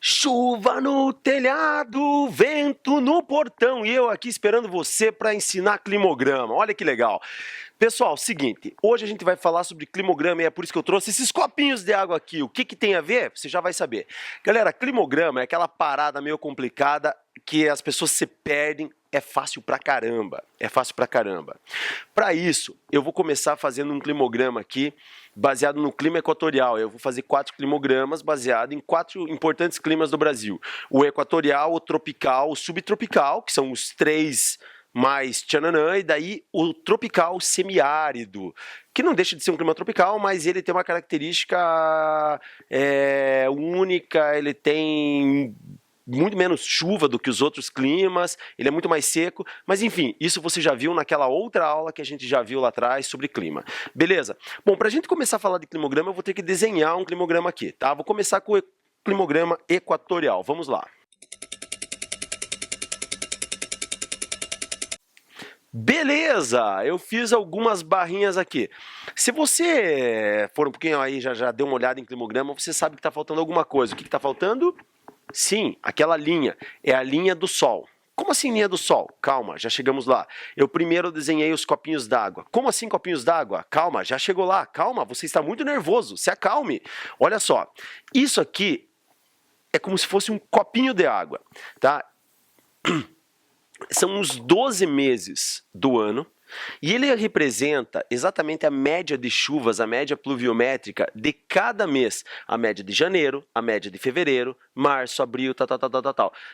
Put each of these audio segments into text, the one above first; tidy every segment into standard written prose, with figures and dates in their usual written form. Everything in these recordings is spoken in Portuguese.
Chuva no telhado, vento no portão e eu aqui esperando você para ensinar climograma. Olha que legal. Pessoal, seguinte, hoje a gente vai falar sobre climograma e é por isso que eu trouxe esses copinhos de água aqui. O que tem a ver? Você já vai saber. Galera, climograma é aquela parada meio complicada que as pessoas se perdem. É fácil pra caramba, é fácil pra caramba. Para isso, eu vou começar fazendo um climograma aqui, baseado no clima equatorial. Eu vou fazer 4 climogramas baseados em 4 importantes climas do Brasil. O equatorial, o tropical, o subtropical, que são os 3 mais tchananã, e daí o tropical semiárido, que não deixa de ser um clima tropical, mas ele tem uma característica única, ele tem muito menos chuva do que os outros climas, ele é muito mais seco, mas enfim, isso você já viu naquela outra aula que a gente já viu lá atrás sobre clima. Beleza? Bom, para a gente começar a falar de climograma, eu vou ter que desenhar um climograma aqui, tá? Vou começar com o climograma equatorial, vamos lá. Beleza, eu fiz algumas barrinhas aqui. Se você for um pouquinho aí, já deu uma olhada em climograma, você sabe que está faltando alguma coisa. O que está faltando? Sim, aquela linha, é a linha do Sol. Como assim linha do Sol? Calma, já chegamos lá. Eu primeiro desenhei os copinhos d'água. Como assim copinhos d'água? Calma, já chegou lá. Calma, você está muito nervoso, se acalme. Olha só, isso aqui é como se fosse um copinho de água, tá? São os 12 meses do ano e ele representa exatamente a média de chuvas, a média pluviométrica de cada mês. A média de janeiro, a média de fevereiro, março, abril, tal.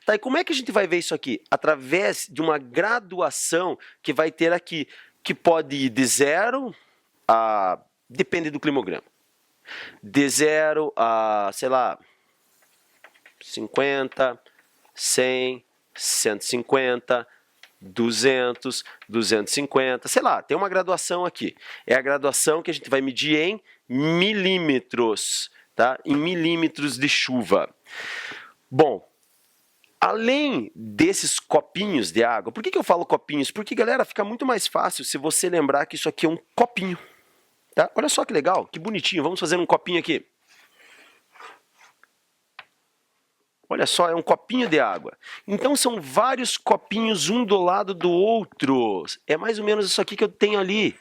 Tá, e como é que a gente vai ver isso aqui? Através de uma graduação que vai ter aqui, que pode ir de 0 a... depende do climograma. De 0 a, sei lá, 50, 100, 150, 200, 250, sei lá, tem uma graduação aqui. É a graduação que a gente vai medir em milímetros, tá? Em milímetros de chuva. Bom, além desses copinhos de água, por que eu falo copinhos? Porque, galera, fica muito mais fácil se você lembrar que isso aqui é um copinho, tá? Olha só que legal, que bonitinho. Vamos fazer um copinho aqui. Olha só, é um copinho de água. Então são vários copinhos um do lado do outro. É mais ou menos isso aqui que eu tenho ali.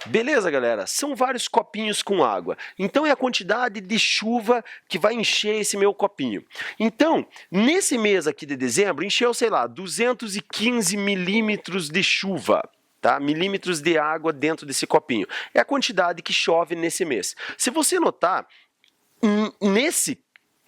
Beleza, galera? São vários copinhos com água. Então é a quantidade de chuva que vai encher esse meu copinho. Então, nesse mês aqui de dezembro, encheu, sei lá, 215 milímetros de chuva. Tá? Milímetros de água dentro desse copinho. É a quantidade que chove nesse mês. Se você notar, nesse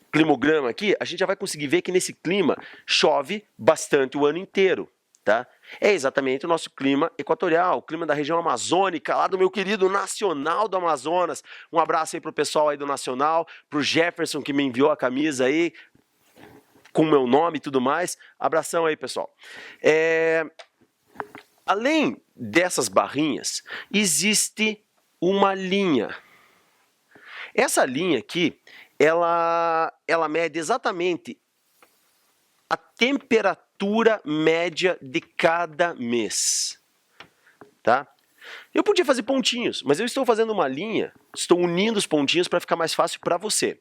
climograma aqui, a gente já vai conseguir ver que nesse clima chove bastante o ano inteiro, tá? É exatamente o nosso clima equatorial, o clima da região amazônica, lá do meu querido Nacional do Amazonas. Um abraço aí pro pessoal aí do Nacional, pro Jefferson que me enviou a camisa aí, com o meu nome e tudo mais. Abração aí, pessoal. Além dessas barrinhas, existe uma linha. Essa linha aqui, ela mede exatamente a temperatura média de cada mês, tá? Eu podia fazer pontinhos, mas eu estou fazendo uma linha, estou unindo os pontinhos para ficar mais fácil para você.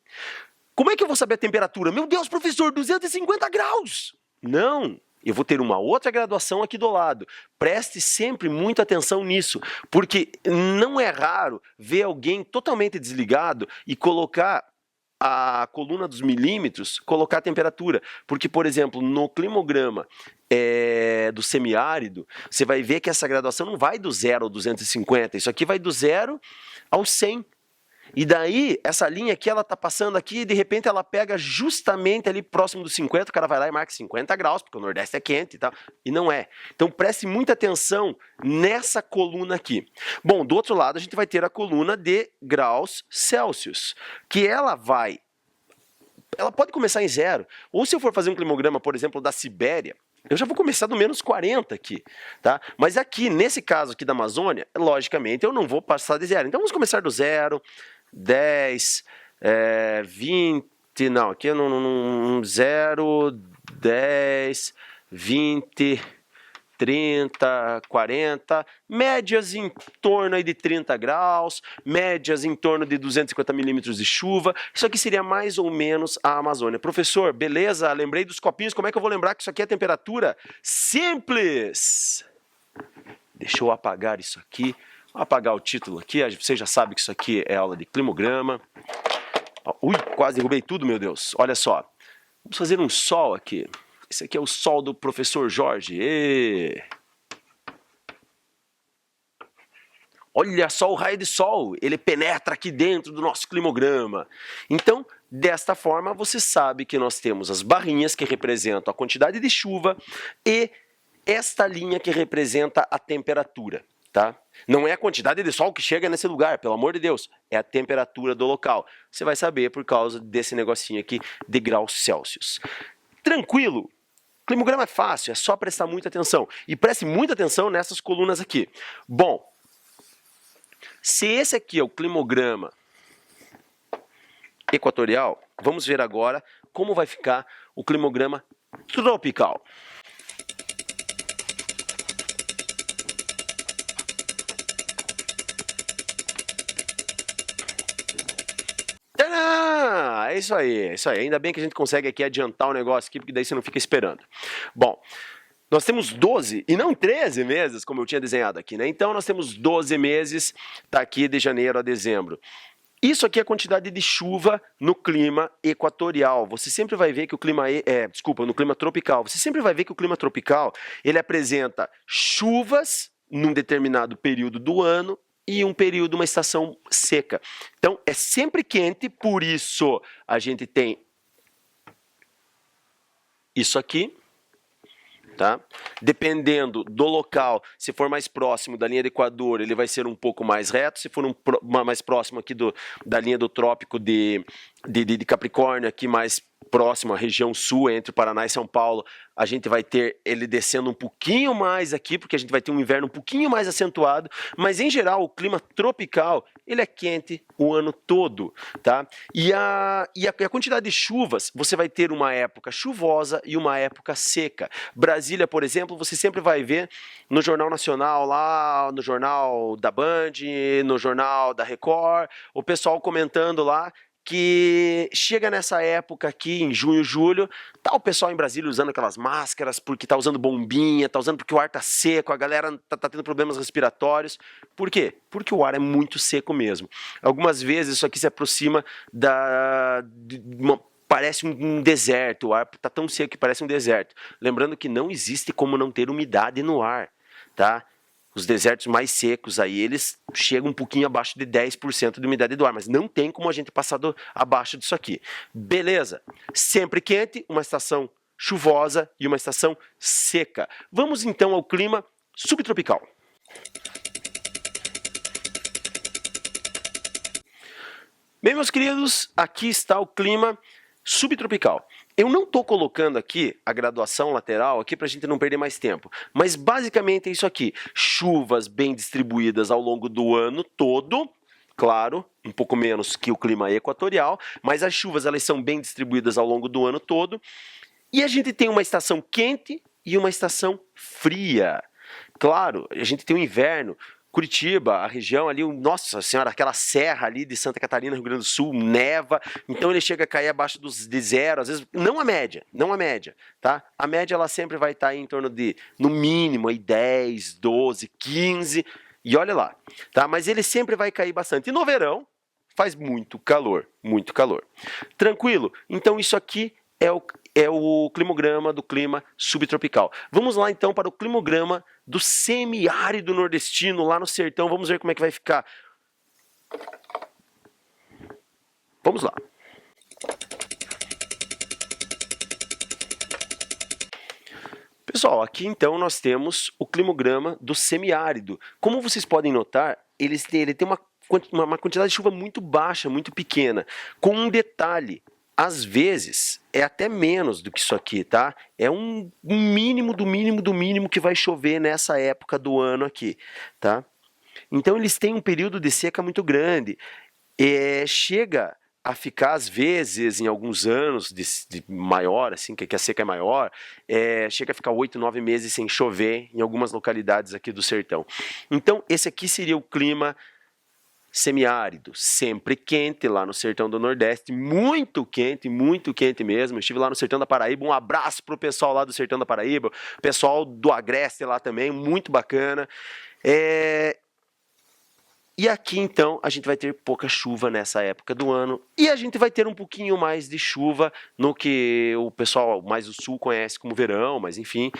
Como é que eu vou saber a temperatura? Meu Deus, professor, 250 graus! Não! Eu vou ter uma outra graduação aqui do lado. Preste sempre muita atenção nisso, porque não é raro ver alguém totalmente desligado e colocar a coluna dos milímetros, colocar a temperatura. Porque, por exemplo, no climograma do semiárido, você vai ver que essa graduação não vai do 0 ao 250, isso aqui vai do 0 ao 100. E daí, essa linha aqui, ela tá passando aqui e de repente ela pega justamente ali próximo dos 50, o cara vai lá e marca 50 graus, porque o Nordeste é quente e tal, e não é. Então preste muita atenção nessa coluna aqui. Bom, do outro lado a gente vai ter a coluna de graus Celsius, que ela pode começar em 0, ou se eu for fazer um climograma, por exemplo, da Sibéria, eu já vou começar do menos 40 aqui, tá? Mas aqui, nesse caso aqui da Amazônia, logicamente, eu não vou passar de 0. Então vamos começar do 0, 10, 20, não, aqui não, 0, 10, 20, 30, 40, médias em torno aí de 30 graus, médias em torno de 250 milímetros de chuva. Isso aqui seria mais ou menos a Amazônia. Professor, beleza? Lembrei dos copinhos. Como é que eu vou lembrar que isso aqui é temperatura? Simples! Deixa eu apagar isso aqui. Vou apagar o título aqui. Você já sabe que isso aqui é aula de climograma. Ui, quase derrubei tudo, meu Deus. Olha só. Vamos fazer um sol aqui. Esse aqui é o sol do professor Jorge. Olha só o raio de sol. Ele penetra aqui dentro do nosso climograma. Então, desta forma, você sabe que nós temos as barrinhas que representam a quantidade de chuva e esta linha que representa a temperatura. Tá? Não é a quantidade de sol que chega nesse lugar, pelo amor de Deus, é a temperatura do local. Você vai saber por causa desse negocinho aqui de graus Celsius. Tranquilo? Climograma é fácil, é só prestar muita atenção. E preste muita atenção nessas colunas aqui. Bom, se esse aqui é o climograma equatorial, vamos ver agora como vai ficar o climograma tropical. É isso aí, é isso aí. Ainda bem que a gente consegue aqui adiantar o negócio aqui, porque daí você não fica esperando. Bom, nós temos 12 e não 13 meses, como eu tinha desenhado aqui, né? Então nós temos 12 meses, tá aqui de janeiro a dezembro. Isso aqui é a quantidade de chuva no clima equatorial. Você sempre vai ver que o clima, no clima tropical. Você sempre vai ver que o clima tropical, ele apresenta chuvas num determinado período do ano e um período, uma estação seca. Então, é sempre quente, por isso a gente tem isso aqui, tá? Dependendo do local, se for mais próximo da linha do Equador, ele vai ser um pouco mais reto, se for mais próximo aqui da linha do trópico de Capricórnio, aqui mais próximo à região sul, entre o Paraná e São Paulo, a gente vai ter ele descendo um pouquinho mais aqui, porque a gente vai ter um inverno um pouquinho mais acentuado, mas em geral o clima tropical, ele é quente o ano todo, tá? E a quantidade de chuvas, você vai ter uma época chuvosa e uma época seca. Brasília, por exemplo, você sempre vai ver no Jornal Nacional, lá no Jornal da Band, no Jornal da Record, o pessoal comentando lá que chega nessa época aqui, em junho, julho, tá o pessoal em Brasília usando aquelas máscaras, porque tá usando bombinha, tá usando porque o ar tá seco, a galera tá tendo problemas respiratórios. Por quê? Porque o ar é muito seco mesmo. Algumas vezes isso aqui se aproxima parece um deserto, o ar tá tão seco que parece um deserto. Lembrando que não existe como não ter umidade no ar, tá? Os desertos mais secos aí, eles chegam um pouquinho abaixo de 10% de umidade do ar, mas não tem como a gente passar abaixo disso aqui. Beleza, sempre quente, uma estação chuvosa e uma estação seca. Vamos então ao clima subtropical. Bem, meus queridos, aqui está o clima subtropical. Eu não estou colocando aqui a graduação lateral aqui para a gente não perder mais tempo, mas basicamente é isso aqui, chuvas bem distribuídas ao longo do ano todo, claro, um pouco menos que o clima equatorial, mas as chuvas elas são bem distribuídas ao longo do ano todo, e a gente tem uma estação quente e uma estação fria. Claro, a gente tem o inverno, Curitiba, a região ali, nossa senhora, aquela serra ali de Santa Catarina, Rio Grande do Sul, neva, então ele chega a cair abaixo de zero, às vezes, não a média, tá? A média ela sempre vai estar em torno de, no mínimo, aí 10, 12, 15, e olha lá, tá? Mas ele sempre vai cair bastante. E no verão, faz muito calor, muito calor. Tranquilo? Então isso aqui é o climograma do clima subtropical. Vamos lá então para o climograma do semiárido nordestino, lá no sertão. Vamos ver como é que vai ficar. Vamos lá. Pessoal, aqui então nós temos o climograma do semiárido. Como vocês podem notar, ele tem uma quantidade de chuva muito baixa, muito pequena, com um detalhe. Às vezes, é até menos do que isso aqui, tá? É um mínimo do mínimo do mínimo que vai chover nessa época do ano aqui, tá? Então, eles têm um período de seca muito grande. Chega a ficar, às vezes, em alguns anos de maior, assim, que a seca é maior, chega a ficar 8, 9 meses sem chover em algumas localidades aqui do sertão. Então, esse aqui seria o clima semiárido, sempre quente lá no sertão do Nordeste, muito quente mesmo. Eu estive lá no sertão da Paraíba, um abraço pro pessoal lá do sertão da Paraíba, pessoal do Agreste lá também, muito bacana. E aqui, então, a gente vai ter pouca chuva nessa época do ano e a gente vai ter um pouquinho mais de chuva no que o pessoal mais do sul conhece como verão, mas enfim,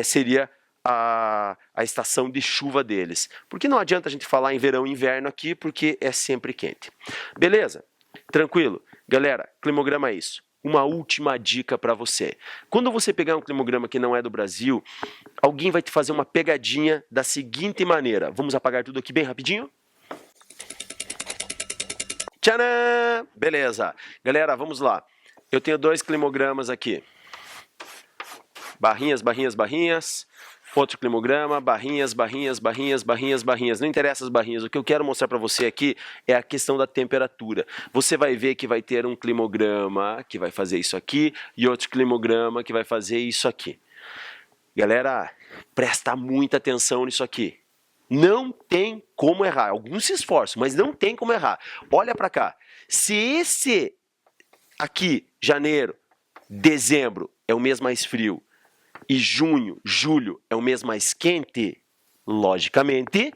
seria a estação de chuva deles. Porque não adianta a gente falar em verão e inverno aqui, porque é sempre quente. Beleza? Tranquilo? Galera, climograma é isso. Uma última dica para você. Quando você pegar um climograma que não é do Brasil, alguém vai te fazer uma pegadinha da seguinte maneira. Vamos apagar tudo aqui bem rapidinho? Tcharam! Beleza. Galera, vamos lá. Eu tenho 2 climogramas aqui. Barrinhas, barrinhas, barrinhas. Outro climograma, barrinhas, barrinhas, barrinhas, barrinhas, barrinhas. Não interessa as barrinhas. O que eu quero mostrar para você aqui é a questão da temperatura. Você vai ver que vai ter um climograma que vai fazer isso aqui e outro climograma que vai fazer isso aqui. Galera, presta muita atenção nisso aqui. Não tem como errar. Alguns se esforçam, mas não tem como errar. Olha para cá. Se esse aqui, janeiro, dezembro, é o mês mais frio, e junho, julho, é o mês mais quente, logicamente,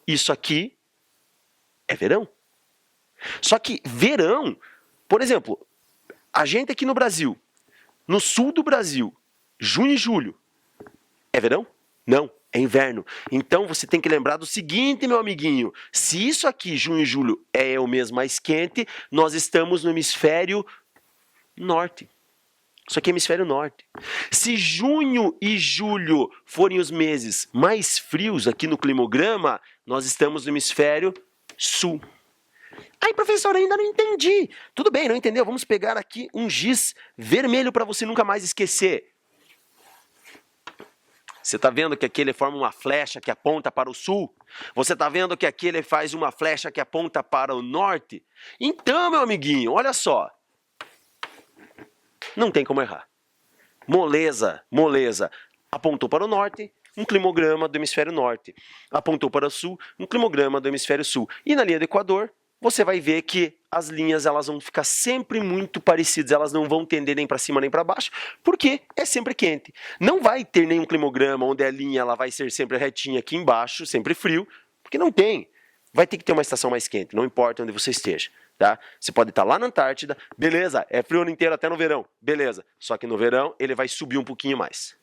isso aqui é verão. Só que verão, por exemplo, a gente aqui no Brasil, no sul do Brasil, junho e julho, é verão? Não. É inverno. Então você tem que lembrar do seguinte, meu amiguinho. Se isso aqui, junho e julho, é o mês mais quente, nós estamos no hemisfério norte. Isso aqui é hemisfério norte. Se junho e julho forem os meses mais frios aqui no climograma, nós estamos no hemisfério sul. Ai, professor, ainda não entendi. Tudo bem, não entendeu? Vamos pegar aqui um giz vermelho para você nunca mais esquecer. Você está vendo que aqui ele forma uma flecha que aponta para o sul? Você está vendo que aqui ele faz uma flecha que aponta para o norte? Então, meu amiguinho, olha só. Não tem como errar. Moleza, moleza. Apontou para o norte, um climograma do hemisfério norte. Apontou para o sul, um climograma do hemisfério sul. E na linha do Equador, você vai ver que as linhas elas vão ficar sempre muito parecidas, elas não vão tender nem para cima nem para baixo, porque é sempre quente. Não vai ter nenhum climograma onde a linha ela vai ser sempre retinha aqui embaixo, sempre frio, porque não tem. Vai ter que ter uma estação mais quente, não importa onde você esteja. Tá? Você pode estar lá na Antártida, beleza, é frio o ano inteiro até no verão, beleza. Só que no verão ele vai subir um pouquinho mais.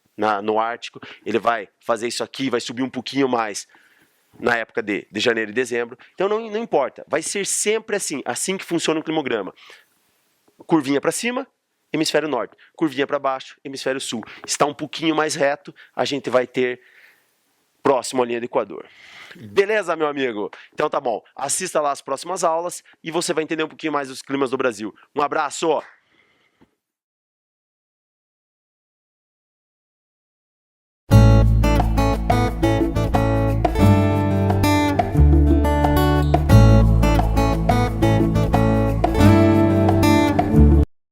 No Ártico ele vai fazer isso aqui, vai subir um pouquinho mais. Na época de janeiro e dezembro. Então não importa, vai ser sempre assim que funciona o climograma. Curvinha para cima, hemisfério norte. Curvinha para baixo, hemisfério sul. Está um pouquinho mais reto, a gente vai ter próximo à linha do Equador. Beleza, meu amigo? Então tá bom, assista lá as próximas aulas e você vai entender um pouquinho mais dos climas do Brasil. Um abraço!